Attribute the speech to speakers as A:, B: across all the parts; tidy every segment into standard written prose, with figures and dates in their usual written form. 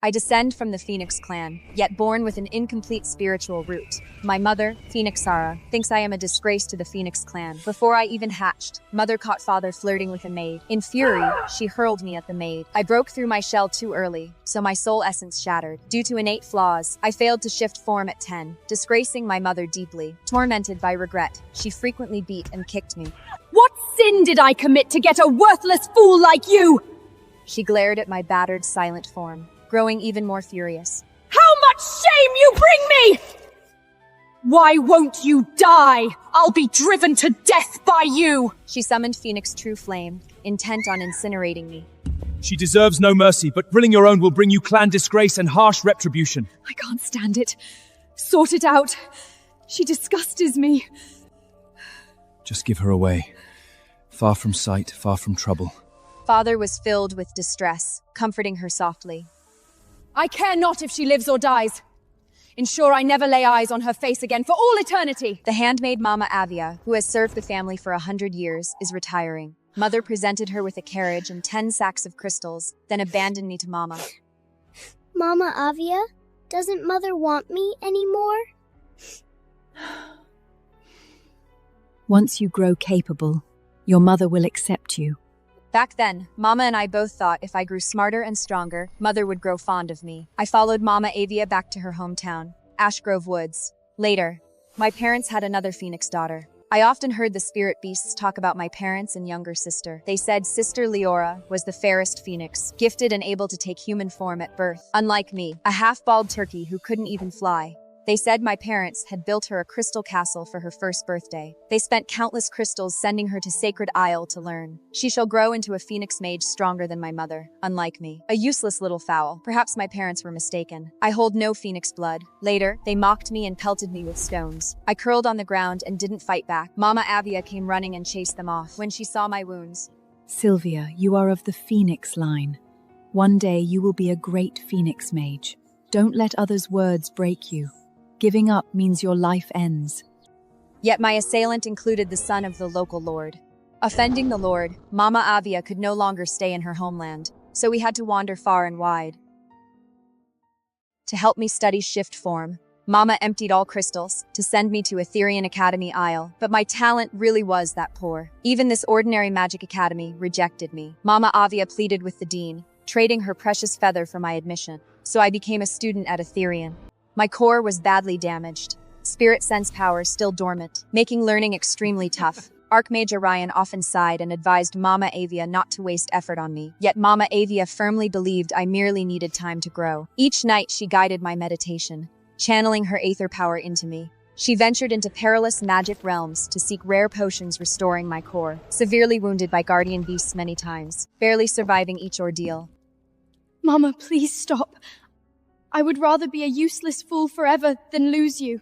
A: I descend from the Phoenix clan, yet born with an incomplete spiritual root. My mother, Phoenixara, thinks I am a disgrace to the Phoenix clan. Before I even hatched, mother caught father flirting with a maid. In fury, she hurled me at the maid. I broke through my shell too early, so my soul essence shattered. Due to innate flaws, I failed to shift form at 10, disgracing my mother deeply. Tormented by regret, she frequently beat and kicked me.
B: What sin did I commit to get a worthless fool like you?
A: She glared at my battered, silent form, growing even more furious.
B: How much shame you bring me! Why won't you die? I'll be driven to death by you!
A: She summoned Phoenix True Flame, intent on incinerating me.
C: She deserves no mercy, but drilling your own will bring you clan disgrace and harsh retribution.
B: I can't stand it. Sort it out. She disgusts me.
C: Just give her away. Far from sight, far from trouble.
A: Father was filled with distress, comforting her softly.
B: I care not if she lives or dies. Ensure I never lay eyes on her face again for all eternity.
A: The handmaid Mama Avia, who has served the family for 100 years, is retiring. Mother presented her with a carriage and 10 sacks of crystals, then abandoned me to Mama.
D: Mama Avia, doesn't Mother want me anymore?
E: Once you grow capable, your mother will accept you.
A: Back then, Mama and I both thought if I grew smarter and stronger, Mother would grow fond of me. I followed Mama Avia back to her hometown, Ashgrove Woods. Later, my parents had another Phoenix daughter. I often heard the spirit beasts talk about my parents and younger sister. They said Sister Leora was the fairest phoenix, gifted and able to take human form at birth. Unlike me, a half-bald turkey who couldn't even fly. They said my parents had built her a crystal castle for her first birthday. They spent countless crystals sending her to Sacred Isle to learn. She shall grow into a phoenix mage stronger than my mother, unlike me. A useless little fowl. Perhaps my parents were mistaken. I hold no phoenix blood. Later, they mocked me and pelted me with stones. I curled on the ground and didn't fight back. Mama Avia came running and chased them off. When she saw my wounds,
E: Sylvia, you are of the Phoenix line. One day you will be a great phoenix mage. Don't let others' words break you. Giving up means your life ends.
A: Yet my assailant included the son of the local lord. Offending the lord, Mama Avia could no longer stay in her homeland, so we had to wander far and wide. To help me study shift form, Mama emptied all crystals to send me to Etherian Academy Isle, but my talent really was that poor. Even this ordinary magic academy rejected me. Mama Avia pleaded with the dean, trading her precious feather for my admission, so I became a student at Etherian. My core was badly damaged, spirit sense power still dormant, making learning extremely tough. Archmage Orion often sighed and advised Mama Avia not to waste effort on me, yet Mama Avia firmly believed I merely needed time to grow. Each night she guided my meditation, channeling her aether power into me. She ventured into perilous magic realms to seek rare potions restoring my core, severely wounded by guardian beasts many times, barely surviving each ordeal.
B: Mama, please stop. I would rather be a useless fool forever than lose you.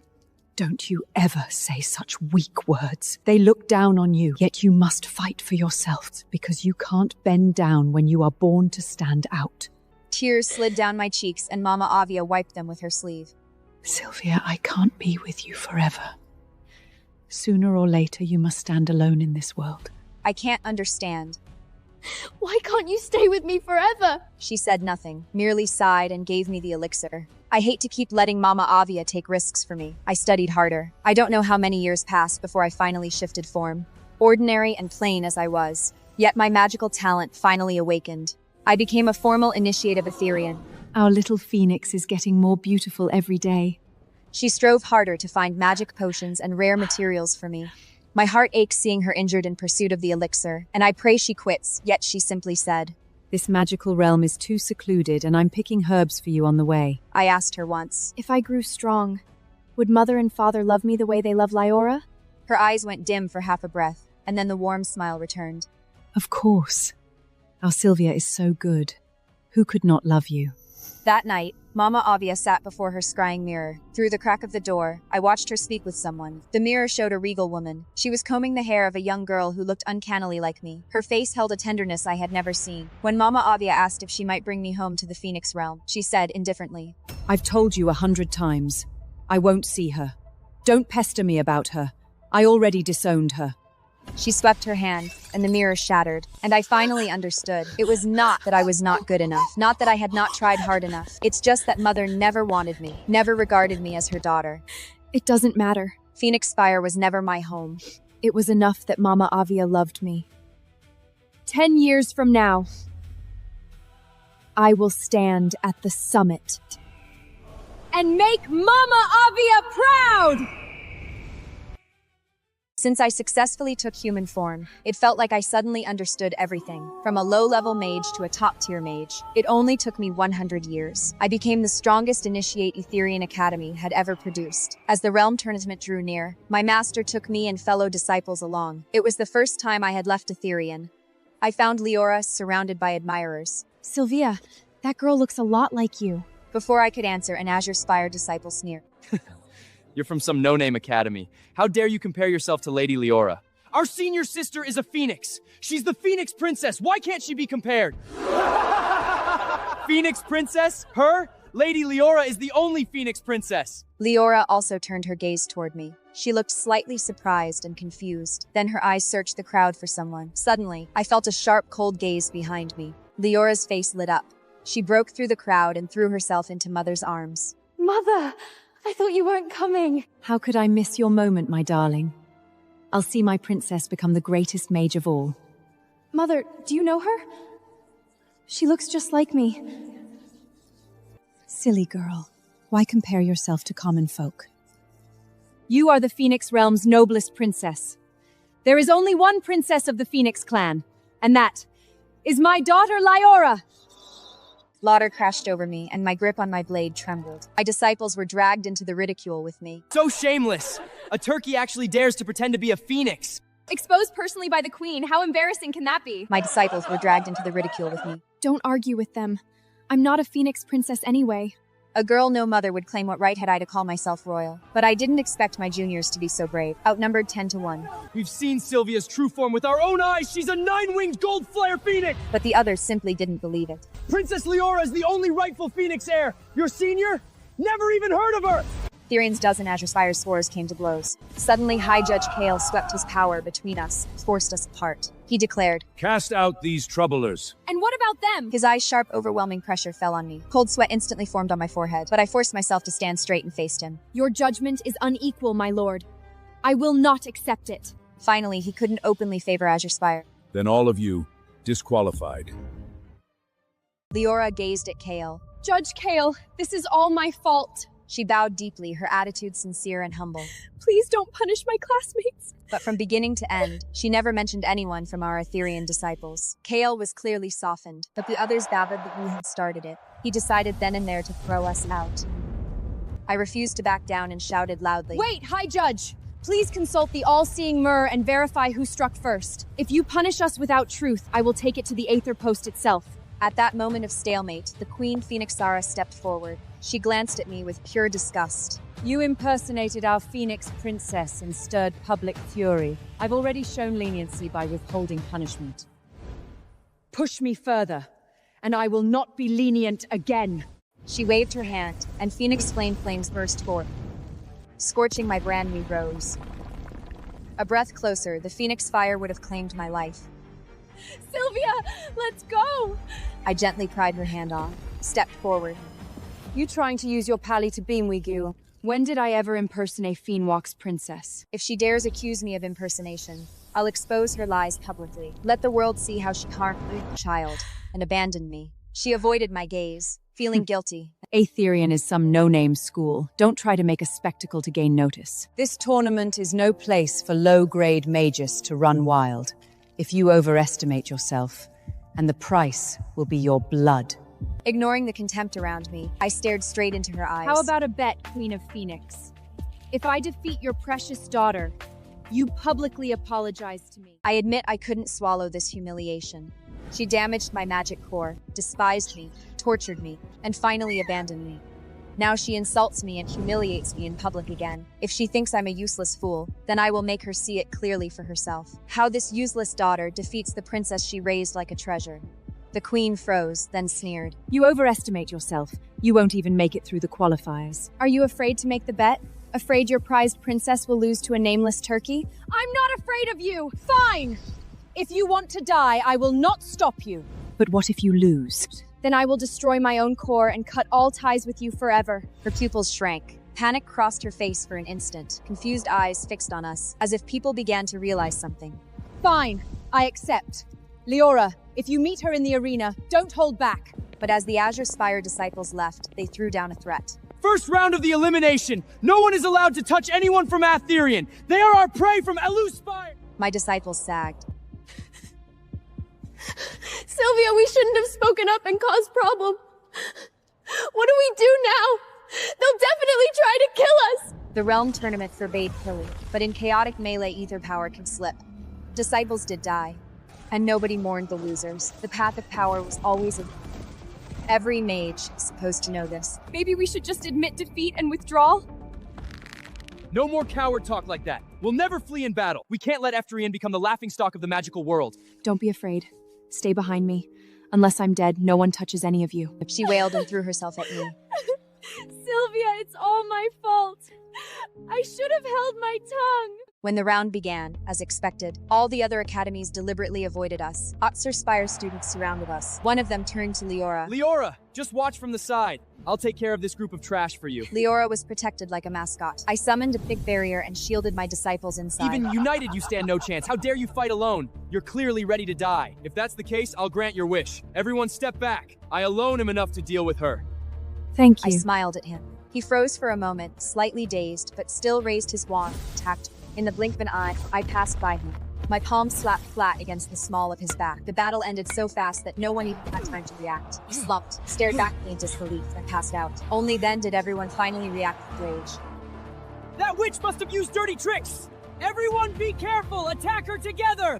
E: Don't you ever say such weak words. They look down on you, yet you must fight for yourself, because you can't bend down when you are born to stand out.
A: Tears slid down my cheeks and Mama Avia wiped them with her sleeve.
E: Sylvia, I can't be with you forever. Sooner or later you must stand alone in this world.
A: I can't understand.
B: Why can't you stay with me forever?
A: She said nothing, merely sighed and gave me the elixir. I hate to keep letting Mama Avia take risks for me. I studied harder. I don't know how many years passed before I finally shifted form. Ordinary and plain as I was, yet my magical talent finally awakened. I became a formal initiate of Etherian.
E: Our little phoenix is getting more beautiful every day.
A: She strove harder to find magic potions and rare materials for me. My heart aches seeing her injured in pursuit of the elixir, and I pray she quits, yet she simply said,
E: "This magical realm is too secluded, and I'm picking herbs for you on the way."
A: I asked her once.
B: If I grew strong, would Mother and Father love me the way they love Leora?
A: Her eyes went dim for half a breath, and then the warm smile returned.
E: Of course. Our Sylvia is so good. Who could not love you?
A: That night, Mama Avia sat before her scrying mirror. Through the crack of the door, I watched her speak with someone. The mirror showed a regal woman. She was combing the hair of a young girl who looked uncannily like me. Her face held a tenderness I had never seen. When Mama Avia asked if she might bring me home to the Phoenix realm, she said indifferently,
E: "I've told you 100 times. I won't see her. Don't pester me about her. I already disowned her."
A: She swept her hand, and the mirror shattered. And I finally understood. It was not that I was not good enough, not that I had not tried hard enough. It's just that Mother never wanted me, never regarded me as her daughter.
E: It doesn't matter.
A: Phoenix Fire was never my home.
E: It was enough that Mama Avia loved me. 10 years from now, I will stand at the summit and make Mama Avia proud!
A: Since I successfully took human form, it felt like I suddenly understood everything, from a low-level mage to a top-tier mage. It only took me 100 years. I became the strongest initiate Etherian Academy had ever produced. As the realm tournament drew near, my master took me and fellow disciples along. It was the first time I had left Etherian. I found Leora surrounded by admirers.
E: Sylvia, that girl looks a lot like you.
A: Before I could answer, an Azure Spire disciple sneered.
C: You're from some no-name academy. How dare you compare yourself to Lady Leora? Our senior sister is a phoenix. She's the Phoenix Princess. Why can't she be compared? Phoenix Princess? Her? Lady Leora is the only Phoenix Princess.
A: Leora also turned her gaze toward me. She looked slightly surprised and confused. Then her eyes searched the crowd for someone. Suddenly, I felt a sharp, cold gaze behind me. Leora's face lit up. She broke through the crowd and threw herself into Mother's arms.
B: Mother, I thought you weren't coming.
E: How could I miss your moment, my darling? I'll see my princess become the greatest mage of all.
B: Mother, do you know her? She looks just like me.
E: Silly girl, why compare yourself to common folk? You are the Phoenix Realm's noblest princess. There is only one princess of the Phoenix clan, and that is my daughter Leora.
A: Laughter crashed over me, and my grip on my blade trembled. My disciples were dragged into the ridicule with me.
C: So shameless! A turkey actually dares to pretend to be a phoenix.
B: Exposed personally by the queen, how embarrassing can that be?
A: My disciples were dragged into the ridicule with me.
E: Don't argue with them. I'm not a Phoenix princess anyway.
A: A girl no mother would claim what right had I to call myself royal. But I didn't expect my juniors to be so brave, outnumbered 10-1.
C: We've seen Sylvia's true form with our own eyes. She's a 9-winged gold flare phoenix!
A: But the others simply didn't believe it.
C: Princess Leora is the only rightful phoenix heir. Your senior? Never even heard of her!
A: Therian's dozen Azure Spire swords came to blows. Suddenly, High Judge Kale swept his power between us, forced us apart. He declared,
F: "Cast out these troublers."
B: And what about them?
A: His eyes' sharp, overwhelming pressure fell on me. Cold sweat instantly formed on my forehead, but I forced myself to stand straight and faced him.
B: Your judgment is unequal, my lord. I will not accept it.
A: Finally, he couldn't openly favor Azure Spire.
F: Then all of you disqualified.
A: Leora gazed at Kale.
B: Judge Kale, this is all my fault.
A: She bowed deeply, her attitude sincere and humble.
B: Please don't punish my classmates.
A: But from beginning to end, she never mentioned anyone from our Etherian disciples. Kale was clearly softened, but the others gathered that we had started it. He decided then and there to throw us out. I refused to back down and shouted loudly.
B: Wait, High Judge! Please consult the all-seeing mirror and verify who struck first. If you punish us without truth, I will take it to the Aether Post itself.
A: At that moment of stalemate, the Queen Phoenixara stepped forward. She glanced at me with pure disgust.
G: You impersonated our Phoenix Princess and stirred public fury. I've already shown leniency by withholding punishment. Push me further, and I will not be lenient again.
A: She waved her hand, and Phoenix flames burst forth, scorching my brand new rose. A breath closer, the Phoenix fire would have claimed my life.
B: Sylvia, let's go!
A: I gently pried her hand off, stepped forward.
G: You trying to use your pally to beamwig you? When did I ever impersonate Phoenix's princess?
A: If she dares accuse me of impersonation, I'll expose her lies publicly. Let the world see how she harmed a child and abandoned me. She avoided my gaze, feeling guilty.
E: Aetherian is some no-name school. Don't try to make a spectacle to gain notice.
G: This tournament is no place for low-grade mages to run wild. If you overestimate yourself, and the price will be your blood.
A: Ignoring the contempt around me, I stared straight into her eyes.
B: How about a bet, Queen of Phoenix? If I defeat your precious daughter, you publicly apologize to me.
A: I admit I couldn't swallow this humiliation. She damaged my magic core, despised me, tortured me, and finally abandoned me. Now she insults me and humiliates me in public again. If she thinks I'm a useless fool, then I will make her see it clearly for herself. How this useless daughter defeats the princess she raised like a treasure. The queen froze, then sneered.
E: You overestimate yourself. You won't even make it through the qualifiers.
B: Are you afraid to make the bet?
A: Afraid your prized princess will lose to a nameless turkey?
E: I'm not afraid of you! Fine! If you want to die, I will not stop you.
G: But what if you lose?
A: Then I will destroy my own core and cut all ties with you forever. Her pupils shrank. Panic crossed her face for an instant, confused eyes fixed on us, as if people began to realize something.
E: Fine, I accept. Leora, if you meet her in the arena, don't hold back.
A: But as the Azure Spire disciples left, they threw down a threat.
C: First round of the elimination! No one is allowed to touch anyone from Aetherian! They are our prey from Elu Spire!
A: My disciples sagged.
H: Sylvia, we shouldn't have spoken up and caused problem. What do we do now? They'll definitely try to kill us!
A: The realm tournament forbade killing, but in chaotic melee ether power can slip. Disciples did die, and nobody mourned the losers. The path of power was always every mage is supposed to know this.
B: Maybe we should just admit defeat and withdraw?
C: No more coward talk like that. We'll never flee in battle. We can't let Aetherian become the laughingstock of the magical world.
A: Don't be afraid. Stay behind me. Unless I'm dead, no one touches any of you. She wailed and threw herself at me.
B: Sylvia, it's all my fault. I should have held my tongue.
A: When the round began, as expected, all the other academies deliberately avoided us. Azure Spire students surrounded us. One of them turned to Leora.
C: Leora, just watch from the side. I'll take care of this group of trash for you.
A: Leora was protected like a mascot. I summoned a thick barrier and shielded my disciples inside.
C: Even united, you stand no chance. How dare you fight alone? You're clearly ready to die. If that's the case, I'll grant your wish. Everyone step back. I alone am enough to deal with her.
E: Thank
A: I
E: you.
A: smiled at him. He froze for a moment, slightly dazed, but still raised his wand and attacked me. In the blink of an eye, I passed by him. My palm slapped flat against the small of his back. The battle ended so fast that no one even had time to react. He slumped, stared back at me in disbelief, and passed out. Only then did everyone finally react with rage.
C: That witch must have used dirty tricks! Everyone be careful! Attack her together!